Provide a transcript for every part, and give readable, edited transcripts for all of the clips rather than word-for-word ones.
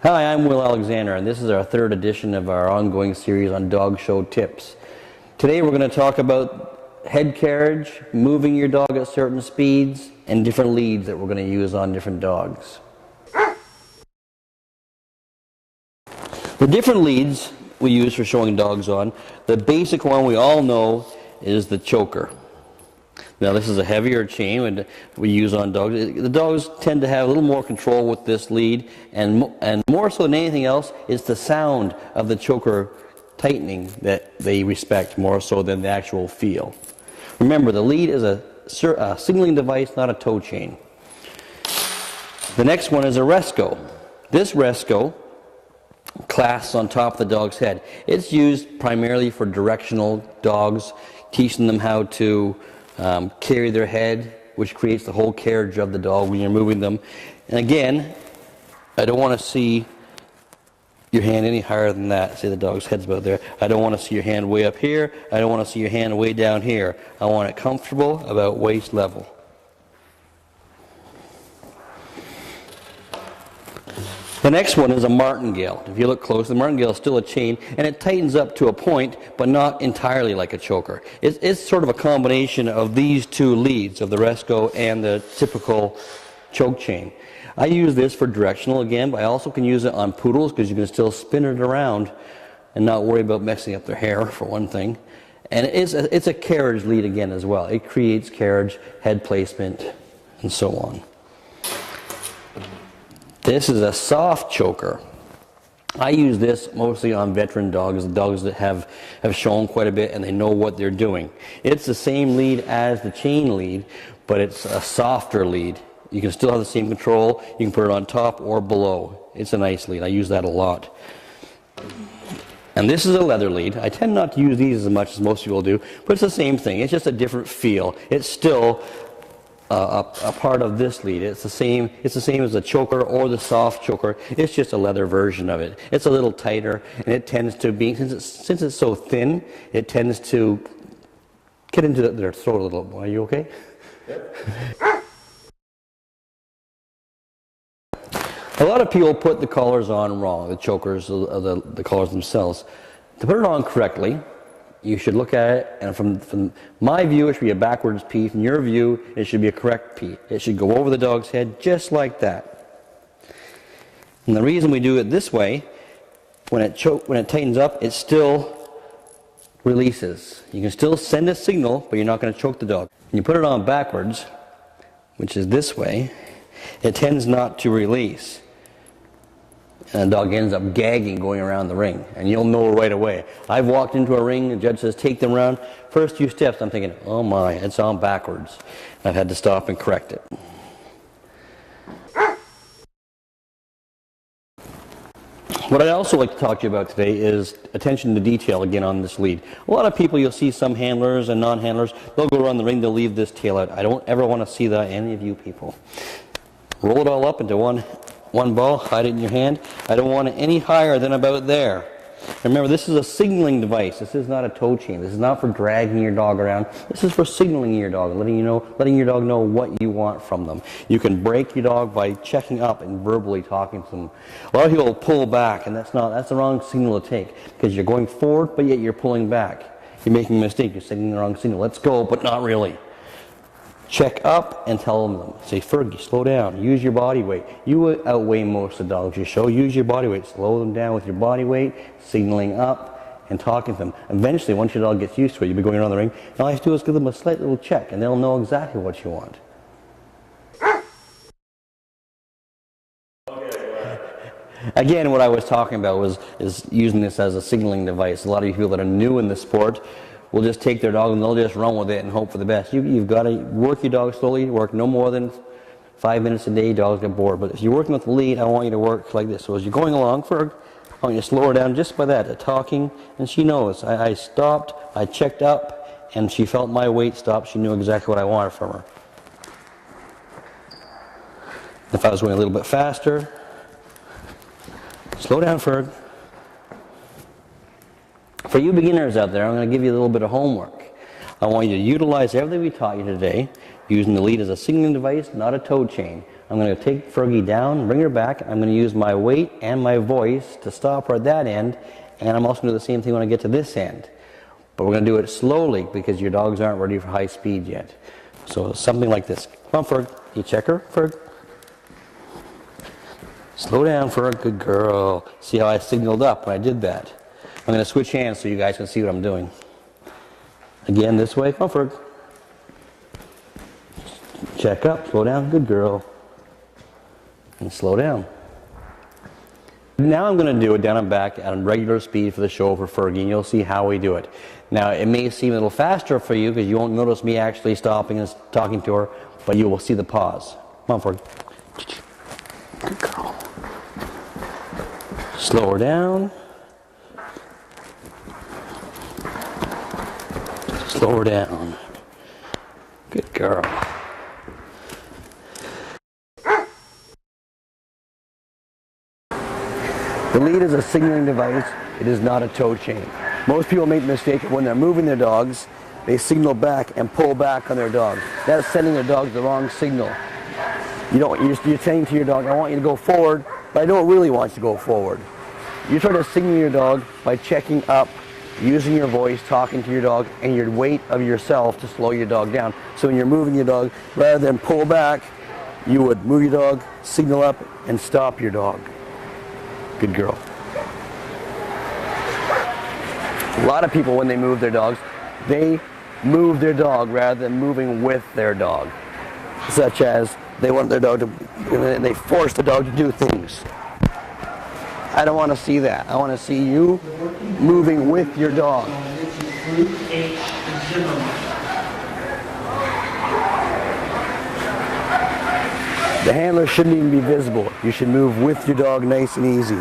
Hi, I'm Will Alexander, and this is our third edition of our ongoing series on dog show tips. Today we're going to talk about head carriage, moving your dog at certain speeds, and different leads that we're going to use on different dogs. The different leads we use for showing dogs on, the basic one we all know is the choker. Now this is a heavier chain we use on dogs. The dogs tend to have a little more control with this lead, and more so than anything else, it's the sound of the choker tightening that they respect more so than the actual feel. Remember, the lead is a signaling device, not a tow chain. The next one is a Resco. This Resco clasps on top of the dog's head. It's used primarily for directional dogs, teaching them how to carry their head, which creates the whole carriage of the dog when you're moving them. And again, I don't want to see your hand any higher than that. Say the dog's head's about there. I don't want to see your hand way up here. I don't want to see your hand way down here. I want it comfortable about waist level. The next one is a martingale. If you look close, the martingale is still a chain, and it tightens up to a point, but not entirely like a choker. It's sort of a combination of these two leads, of the Resco and the typical choke chain. I use this for directional again, but I also can use it on poodles because you can still spin it around and not worry about messing up their hair, for one thing. And it's a carriage lead again as well. It creates carriage, head placement, and so on. This is a soft choker. I use this mostly on veteran dogs, dogs that have shown quite a bit and they know what they're doing. It's the same lead as the chain lead, but it's a softer lead. You can still have the same control. You can put it on top or below. It's a nice lead. I use that a lot. And this is a leather lead. I tend not to use these as much as most people do, but it's the same thing. It's just a different feel. It's still a part of this lead. It's the same as the choker or the soft choker. It's just a leather version of it. It's a little tighter, and it tends to be, since it's so thin, it tends to get into their throat a little. Are you okay? Yep. A lot of people put the collars on wrong, the chokers, the collars themselves. To put it on correctly, you should look at it, and from my view, it should be a backwards P. From your view, it should be a correct P. It should go over the dog's head just like that. And the reason we do it this way, when it tightens up, it still releases. You can still send a signal, but you're not going to choke the dog. When you put it on backwards, which is this way, it tends not to release. And the dog ends up gagging going around the ring, and you'll know right away. I've walked into a ring, the judge says, take them around. First few steps, I'm thinking, oh my, it's on backwards. I've had to stop and correct it. What I'd also like to talk to you about today is attention to detail again on this lead. A lot of people, you'll see some handlers and non-handlers, they'll go around the ring, they'll leave this tail out. I don't ever want to see that, any of you people. Roll it all up into one ball, hide it in your hand. I don't want it any higher than about there. Remember, this is a signaling device. This is not a tow chain. This is not for dragging your dog around. This is for signaling your dog, letting your dog know what you want from them. You can break your dog by checking up and verbally talking to them. A lot of people pull back, and that's the wrong signal to take, because you're going forward, but yet you're pulling back. You're making a mistake. You're sending the wrong signal. Let's go, but not really. Check up and tell them. Say, Fergie, slow down. Use your body weight. You outweigh most of the dogs you show. Use your body weight. Slow them down with your body weight, signaling up, and talking to them. Eventually, once your dog gets used to it, you'll be going around the ring. And all you have to do is give them a slight little check, and they'll know exactly what you want. Again, what I was talking about is using this as a signaling device. A lot of you people that are new in the sport will just take their dog and they'll just run with it and hope for the best. You've got to work your dog slowly, work no more than 5 minutes a day, dogs get bored. But if you're working with the lead, I want you to work like this. So as you're going along, I want you to slow her down just by that, talking, and she knows. I stopped, I checked up, and she felt my weight stop. She knew exactly what I wanted from her. If I was going a little bit faster, slow down, Ferg. For you beginners out there, I'm going to give you a little bit of homework. I want you to utilize everything we taught you today, using the lead as a signaling device, not a tow chain. I'm going to take Fergie down, bring her back. I'm going to use my weight and my voice to stop her at that end, and I'm also going to do the same thing when I get to this end. But we're going to do it slowly because your dogs aren't ready for high speed yet. So something like this. Come on, Ferg. You check her, Ferg. Slow down, Ferg. Good girl. See how I signaled up when I did that? I'm going to switch hands so you guys can see what I'm doing. Again, this way. Come on, Ferg. Check up. Slow down. Good girl. And slow down. Now I'm going to do it down and back at a regular speed for the show for Fergie, and you'll see how we do it. Now, it may seem a little faster for you because you won't notice me actually stopping and talking to her, but you will see the pause. Come on, Fergie. Good girl. Slow her down. Slow her down. Good girl. The lead is a signaling device. It is not a tow chain. Most people make the mistake of when they're moving their dogs, they signal back and pull back on their dog. That's sending their dog the wrong signal. You're saying to your dog, I want you to go forward, but I don't really want you to go forward. You're trying to signal your dog by checking up, using your voice, talking to your dog, and your weight of yourself to slow your dog down. So when you're moving your dog, rather than pull back, you would move your dog, signal up, and stop your dog. Good girl. A lot of people, when they move their dogs, they move their dog rather than moving with their dog. Such as they want their dog to, and they force the dog to do things. I don't want to see that. I want to see you moving with your dog. The handler shouldn't even be visible. You should move with your dog nice and easy.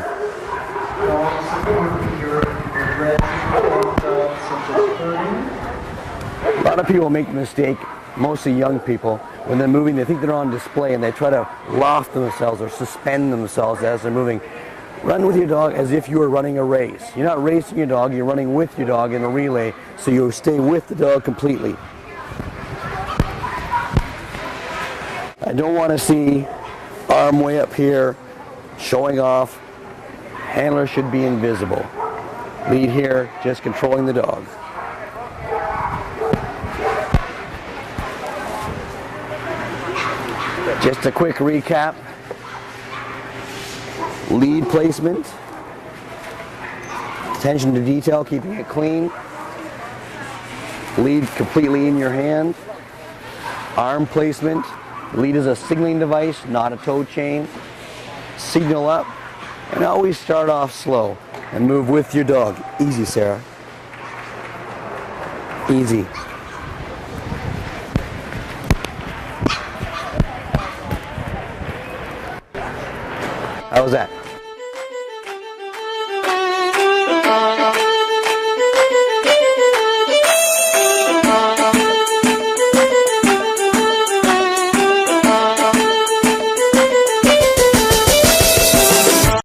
A lot of people make the mistake, mostly young people, when they're moving, they think they're on display and they try to loft themselves or suspend themselves as they're moving. Run with your dog as if you were running a race. You're not racing your dog, you're running with your dog in a relay, so you stay with the dog completely. I don't want to see arm way up here, showing off. Handler should be invisible. Lead here, just controlling the dog. Just a quick recap. Lead placement. Attention to detail, keeping it clean. Lead completely in your hand. Arm placement. Lead is a signaling device, not a tow chain. Signal up, and always start off slow and move with your dog. Easy, Sarah. Easy. How was that?